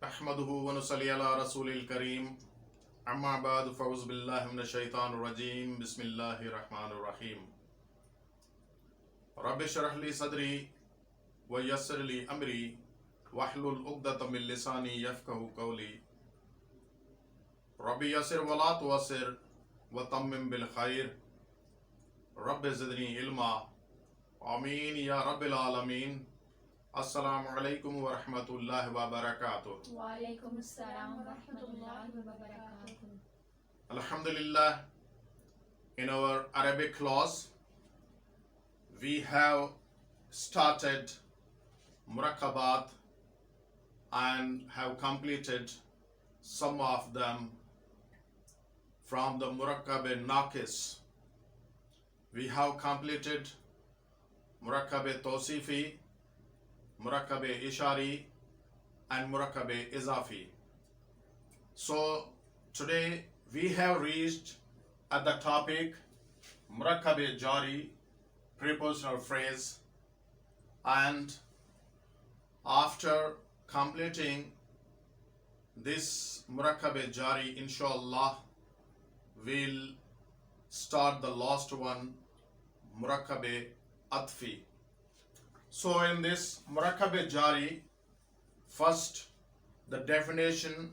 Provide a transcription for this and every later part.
अहमदुहु व नुसल्ली अला रसूलिल करीम अम्मा बाद फ़ऊज़ु बिल्लाहि मिनश शैतानिर रजीम बिस्मिल्लाहिर रहमानिर रहीम रब्बि इश्रह ली सदरी व यस्सिर ली अमरी वहलुल उक़दतम मिन लिसानी यफ़क़हू क़ौली रब्बि यस्सिर व ला तुअस्सिर व तम्मिम बिल खैर रब्बि ज़िदनी इल्मा आमीन या रब्बिल आलमीन। अस्सलामु अलैकुम व रहमतुल्लाहि व बरकातुहू। वालेकुम अस्सलाम व रहमतुल्लाहि व बरकातुहू। Alhamdulillah, in our Arabic class, we have started Murakkabat and have completed some of them from the Murakkab Naqis. We have completed Murakkab Tawsifi, Murakkab Ishari, and Murakkab Izafi. So today we have reached at the topic Murakkab Jari, prepositional phrase, and after completing this Murakkab Jari, inshallah, we'll start the last one, Murakkab Atfi. So in this Murakkab Jari, first the definition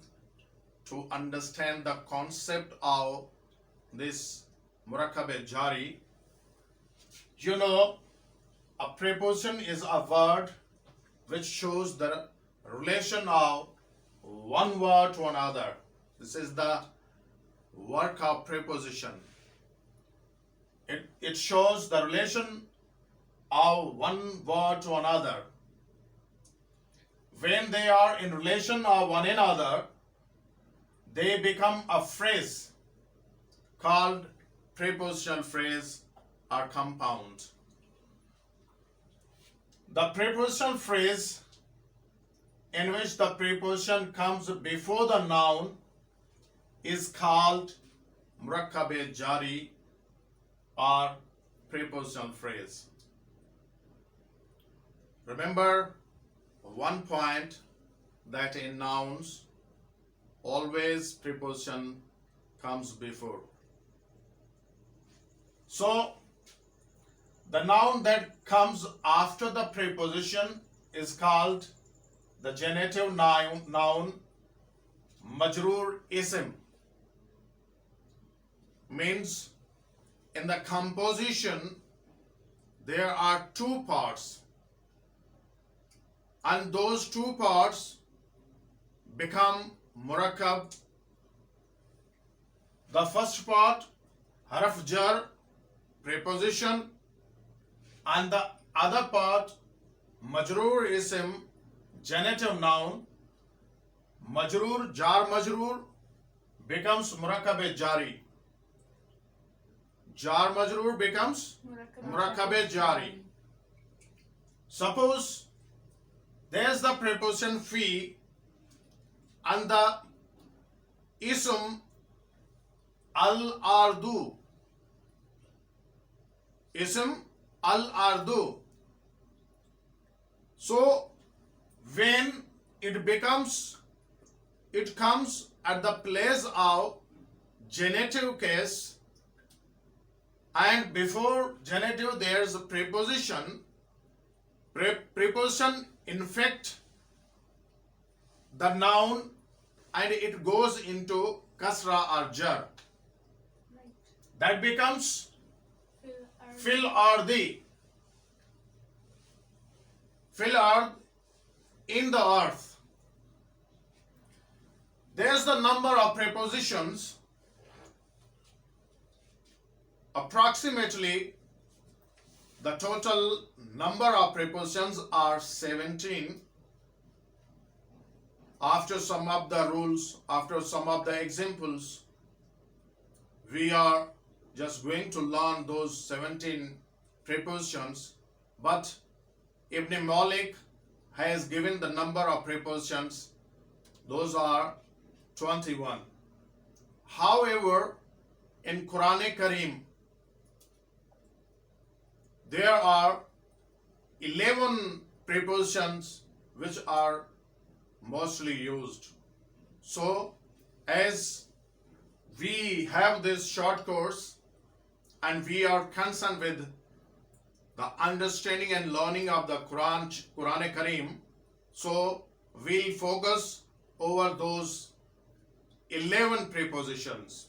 to understand the concept of this Murakkab Jari. You know, a preposition is a word which shows the relation of one word to another. This is the work of preposition. It shows the relation of one word to another. When they are in relation of one another, they become a phrase called prepositional phrase or compound. The prepositional phrase in which the preposition comes before the noun is called Murakkab Jari or prepositional phrase. Remember one point, that in nouns always preposition comes before. So the noun that comes after the preposition is called the genitive noun majroor ism. Means in the composition there are two parts, and those two parts become murakkab. The first part, harf jar, preposition, and the other part, majroor ism, genitive noun. Majroor, jar majroor becomes murakkab jari. Jar majroor becomes murakkab jari. Suppose there is the preposition fi and the ism al-ardu. Ism al-ardu. So when it comes at the place of genitive case, and before genitive there is a preposition. Preposition infect the noun and it goes into kasra or jar. That becomes fil ardi. Fil ard, in the earth. There's the number of prepositions. Approximately the total number of prepositions are 17. After some of the rules, after some of the examples, we are just going to learn those 17 prepositions. But Ibn Malik has given the number of prepositions. Those are 21. However, in Quran Kareem, there are 11 prepositions which are mostly used. So, as we have this short course and we are concerned with the understanding and learning of the Quran Kareem, so we'll focus over those 11 prepositions.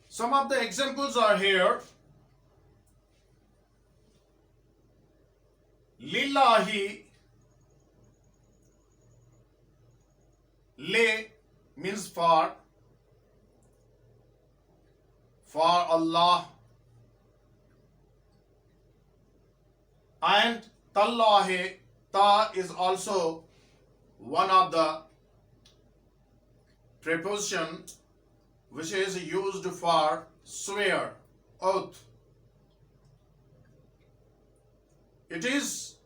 Some of the examples are here. Lillahi, le means for Allah, and tallahi, ta is also one of the preposition which is used for swear, oath. It is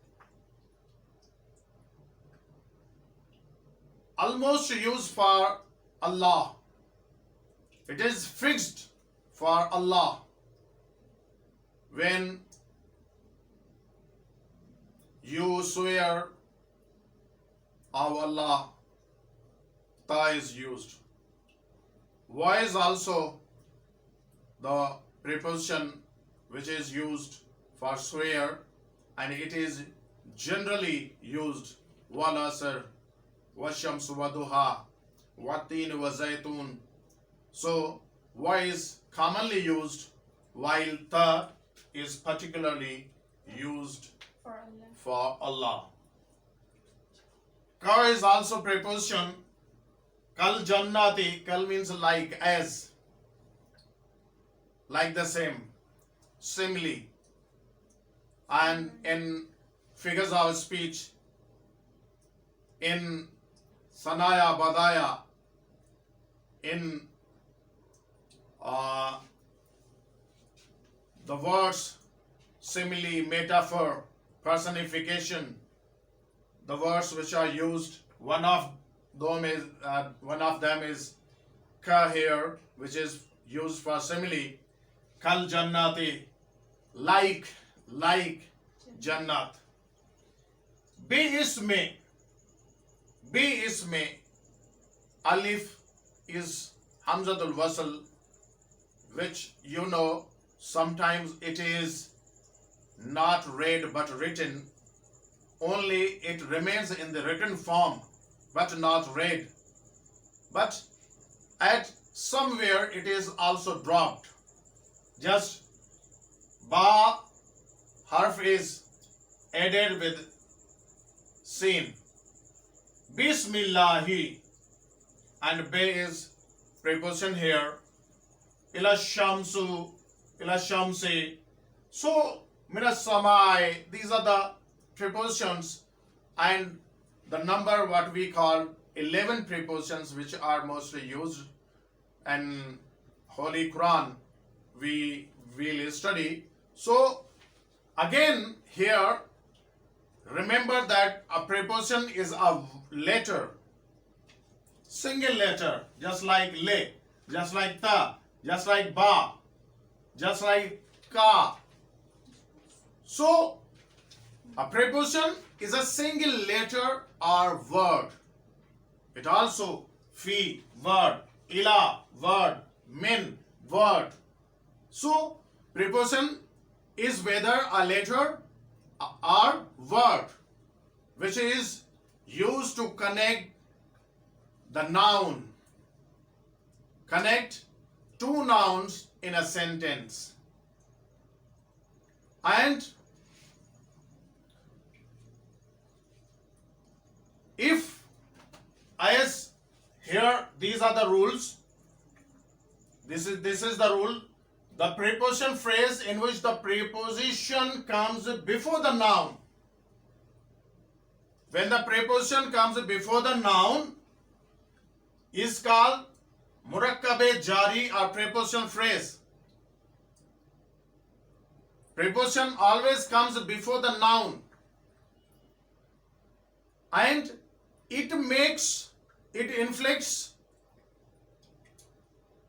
almost used for Allah. It is fixed for Allah. When you swear of Allah, ta is used. Wa is also the preposition which is used for swear, and it is generally used wal asr, wash-shamsi wa-duha, wat-tin wa zaytun. So wa is commonly used, while ta is particularly used For Allah. for Allah. Ka is also preposition. Kal jannati, kal means like, as, like the same, simile. And in figures of speech, in sanaya, badaya, in the words simile, metaphor, personification, the words which are used, one of them is ka here, which is used for simile. Kal jannati, like jannat. Bi isme, alif is hamzatul wasl, which sometimes it is not read but written. Only it remains in the written form but not read. But at somewhere it is also dropped. Just ba harf is added with sin. Bismillahi, and be is preposition here. Ila shamsu, ila shamsi. So minas samai, these are the prepositions, and the number what we call 11 prepositions which are mostly used in Holy Quran we will study. So again here, remember that a preposition is a letter, single letter, just like le, just like ta, just like ba, just like ka. So a preposition is a single letter or word. It also fi, word, ila, word, min, word. So preposition is whether a letter or word which is used to connect the noun, connect two nouns in a sentence. And if, as here, these are the rules. This is the rule. The preposition phrase in which the preposition comes before the noun. When the preposition comes before the noun is called murakkabe jari or preposition phrase. Preposition always comes before the noun, and it inflicts,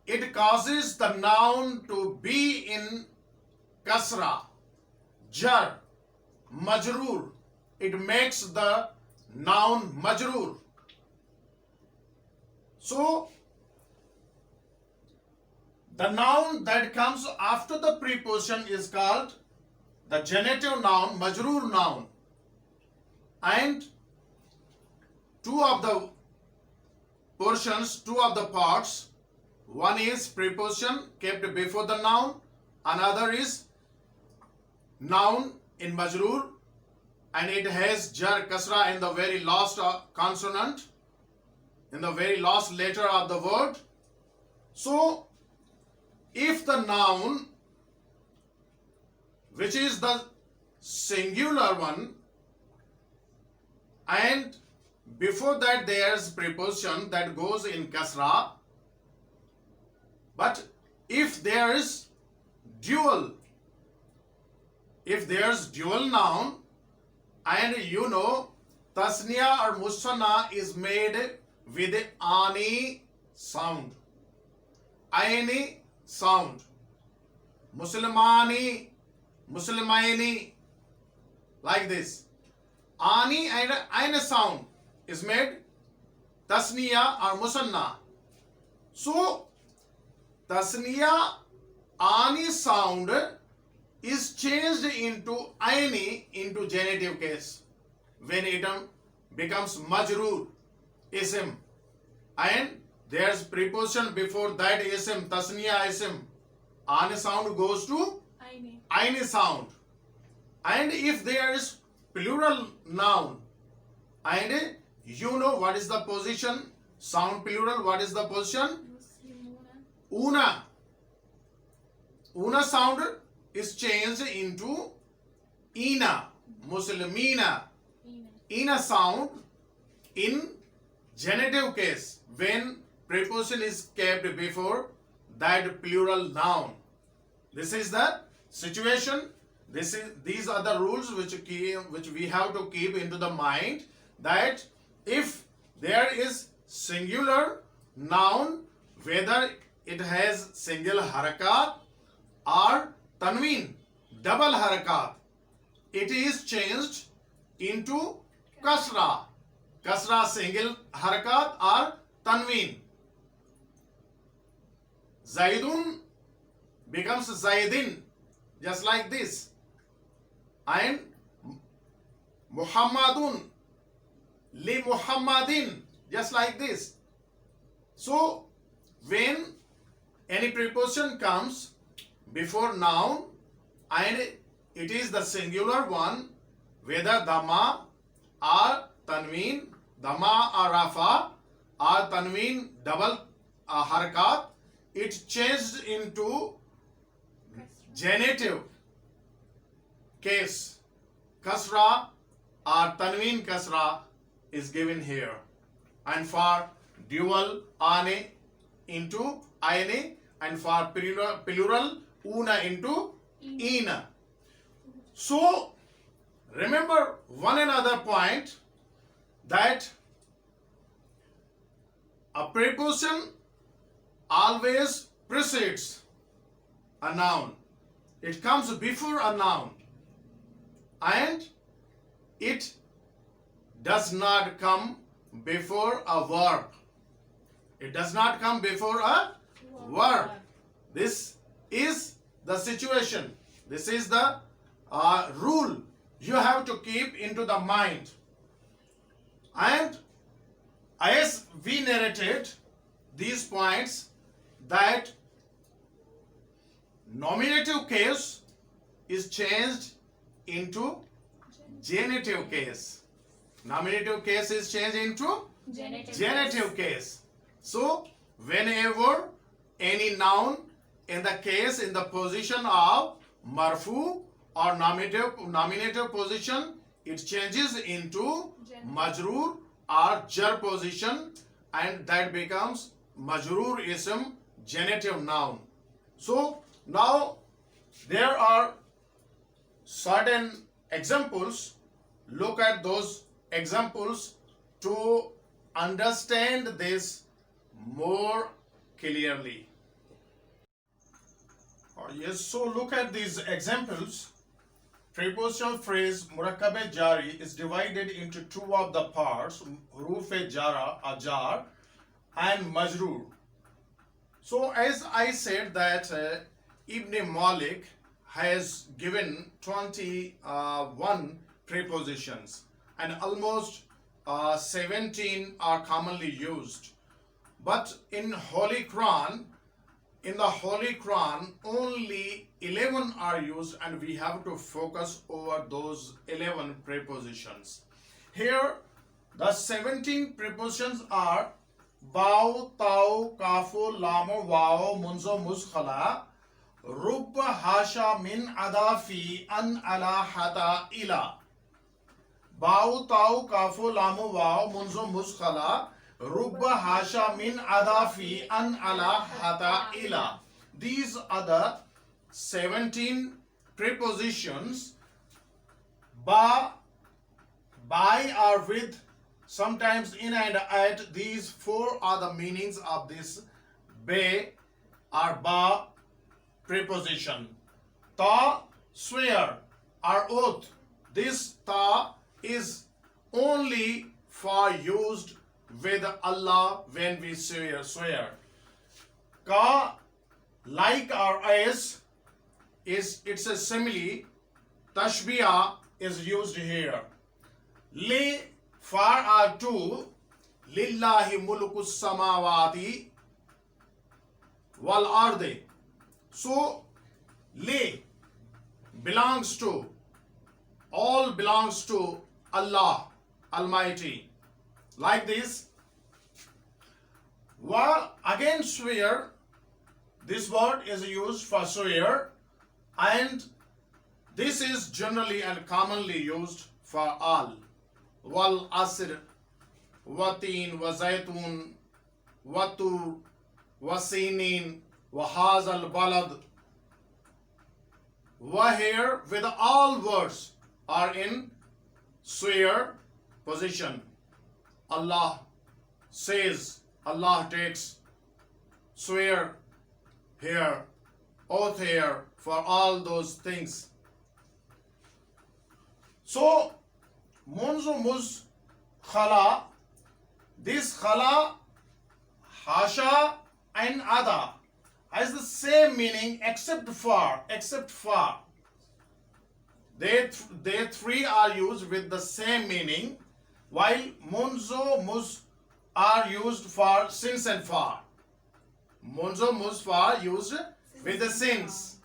it causes the noun to be in kasra, jar, majroor. It makes the noun majroor. So the noun that comes after the preposition is called the genitive noun, majroor noun. And two of the portions, two of the parts, one is preposition kept before the noun, another is noun in majroor, and it has jar kasra in the very last consonant, in the very last letter of the word. So if the noun, which is the singular one, and before that there's preposition that goes in kasra, but if there is dual, if there's dual noun, and you know tasniya or musanna is made with ani sound, aini sound, muslimani, muslimaini, like this. Ani and ain sound is made tasniya or musanna. So tasniya ani sound is changed into aini into genitive case when it becomes majroor ism, and there's preposition before that ism, tasniya ism, ani sound goes to aini sound. And if there is plural noun, and you know what is the position, sound plural, what is the position? Una. Una sound is changed into ina, muslimina. Ina sound in genitive case when preposition is kept before that plural noun. This is the situation. These are the rules which we have to keep into the mind, that if there is singular noun, whether it has single harakat or tanween, double harakat, it is changed into kasra. Kasra single harakat or tanween. Zaidun becomes Zaidin, just like this. And Muhammadun li Muhammadin, just like this. So when any preposition comes before noun and it is the singular one, whether dhamma or tanween, dhamma or rafa or tanween double harakat, it changed into genitive case. Kasra or tanween kasra is given here. And for dual, ane into aine, and for plural, una into ina. So remember one another point, that a preposition always precedes a noun. It comes before a noun, and it does not come before a verb. It does not come before a verb. This is the situation. This is the rule you have to keep into the mind. And as we narrated these points, that nominative case is changed into genitive case. Nominative case is changed into genitive case. So whenever any noun in the case, in the position of marfu or nominative position, it changes into majroor or jar position, and that becomes majroor ism, genitive noun. So now there are certain examples. Look at those examples to understand this more clearly. Yes, so look at these examples. Prepositional phrase murakkabe jari is divided into two of the parts, huruf-e jara, ajar, and majroor. So as I said that Ibn Malik has given 21 prepositions and almost 17 are commonly used. But in Holy Quran, in the Holy Quran, only 11 are used and we have to focus over those 11 prepositions. Here, the 17 prepositions are Bao, Tau, Kafu, Lamo, Wao, Munzo, Muskhala, Rubba, Hasha, Min, Adafi, An, Ala, Hata, Ila. Bao, Tau, Kafu, Lamo, Wao, Munzo, Muskhala, Rubba, Hasha, Min, Adafi, An, Ala, Hata, Ila. These are the 17 prepositions. Ba, by or with, sometimes in and at. These four are the meanings of this be or ba preposition. Ta, swear or oath. This ta is only for used with Allah when we swear. Ka, like or as, it's a simile. Tashbiyah is used here. Li, far or to. Lillahi mulkus samawati wal ardi. So li belongs to, all belongs to Allah Almighty. Like this. Wa, again swear. This word is used for swear, and this is generally and commonly used for all. Wal asr, watin, wazaytun, watur, wasinin, wahazal balad. Wa, here with all words are in swear position. Allah says, Allah takes, swear here, oath here, for all those things. So, Munzu Muz Khala, this Khala, Hasha and Ada has the same meaning except for. They three are used with the same meaning, while Munzo Muz are used for sins and far. Munzo Muz far used with the sins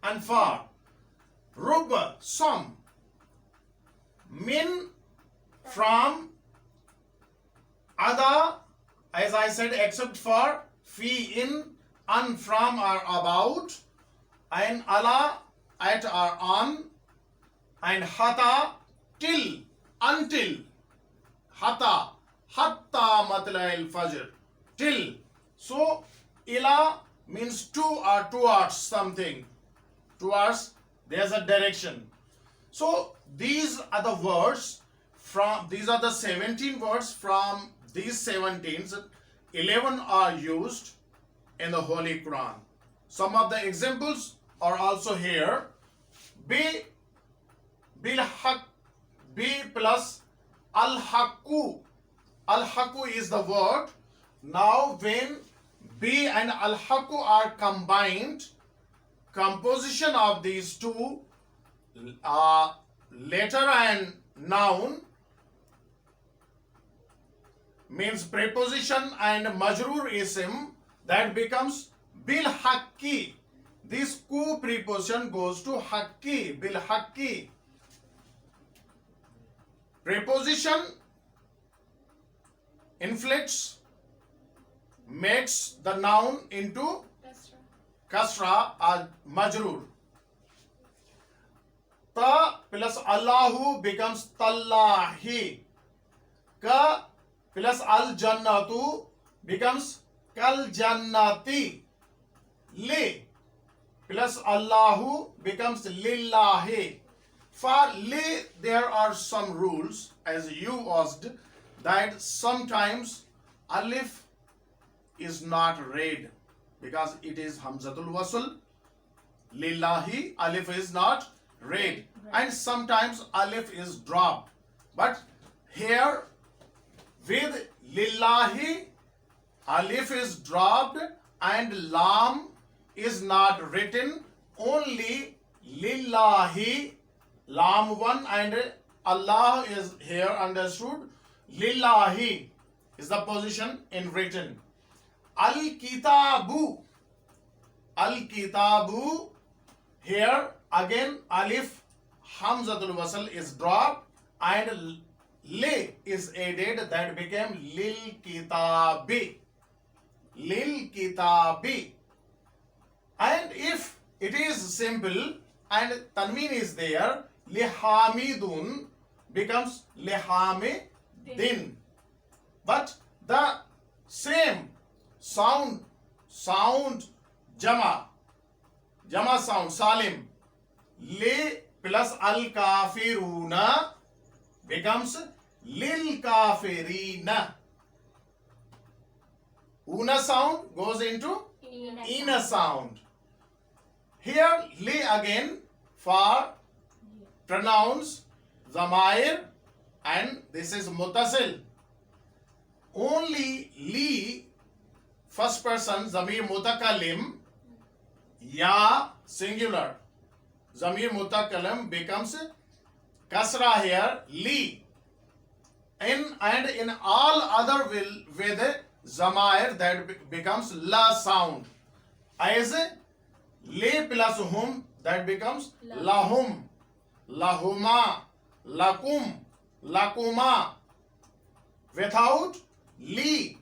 and far. Rubba, some. Min, from. Ada, as I said, except for. Fi, in. An, from or about. And ala, at or on. And hata, till, until. Hata, hatta matla al-fajr, till. So, ila means to or towards something. Towards, there's a direction. So, these are the words from, these are the 17 words from these 17s. 11 are used in the Holy Quran. Some of the examples are also here. Bi, bil haq, bi plus al-haqqu. Al-haqqu is the word. Now when bi and al-haqqu are combined, composition of these two, letter and noun, means preposition and majroor isim, that becomes bil haqqi. This ku preposition goes to haqqi, bil haqqi. Preposition inflects, makes the noun into kasra or majroor. Ta plus Allahu becomes tallahi. Ka plus al jannatu becomes kal jannati. Li plus Allahu becomes lillahi. For li, there are some rules, as you asked, that sometimes alif is not read because it is hamzatul wasl. Lillahi, alif is not read, and sometimes alif is dropped. But here with lillahi alif is dropped and lam is not written, only lillahi, lam one and Allah is here understood. Lillahi is the position in written. Al-kitabu, al-kitabu, here again alif hamzatul wasl is dropped and li is added, that became lil kitabi, lil kitabi. And if it is simple and tanween is there, lihamidun becomes lihamidin. But the same sound jama sound salim, li plus al kafiruna becomes lil kafirina. Una sound goes into ina sound. Here li again for pronouns zamair, and this is mutasil. Only li first person zamir mutakallim, ya singular zamir mutakallim becomes kasra here, li. And in all other with zamair that becomes la sound. As li plus hum, that becomes lahum, lahuma, lakum, lakuma. Without li,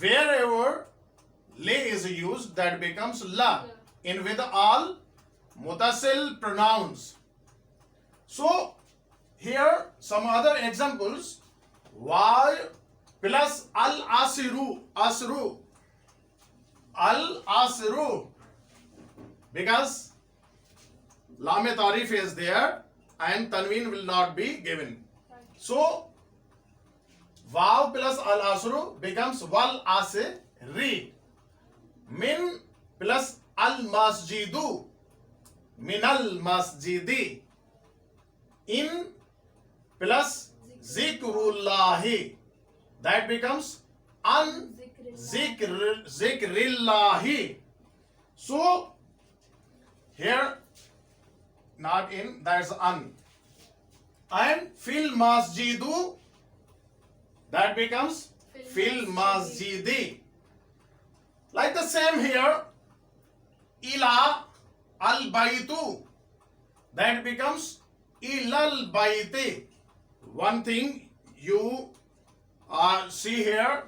wherever li is used, that becomes la. In with all mutasil pronouns. So here some other examples. Why plus al asiru, asru, al asiru, because lam tarif is there and tanween will not be given. So waw plus al asru becomes wal asri. Min plus al masjidu, min al masjidi. In plus zikrullahi, that becomes an zikrillahi. So here not in, that's an. And fil masjidu, that becomes fil masjidi. Like the same here, ila al baytu, that becomes ilal bayti. One thing you see here,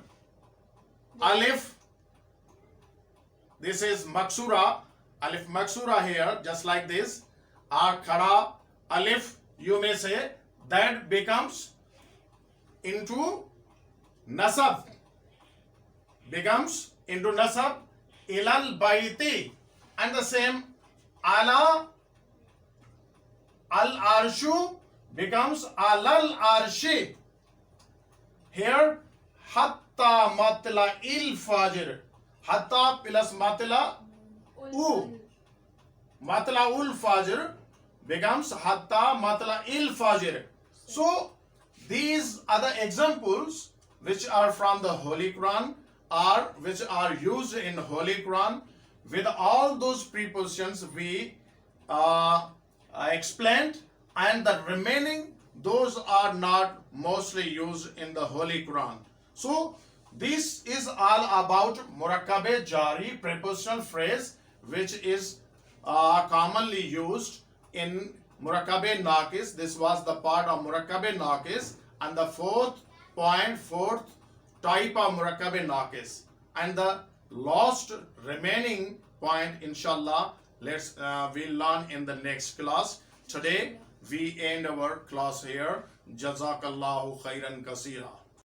alif, this is maksura, alif maksura here, just like this. Khada alif, you may say, that becomes into nasab, becomes into nasab, ilal bayti. And the same ala al arshu becomes alal arshi. Here hatta matla il fajr, hatta plus matla u, matla ul fajr becomes hatta matla il fajr. So these are the examples which are from the Holy Quran or which are used in Holy Quran. With all those prepositions we explained, and the remaining, those are not mostly used in the Holy Quran. So this is all about Murakkabe Jari prepositional phrase, which is commonly used in Murakkabe Naqis. This was the part of Murakkabe Naqis, and the fourth type of Murakkabe Naqis. And the last remaining point, inshallah, we'll learn in the next class. Today we end our class here. Jazakallahu khairan kasira.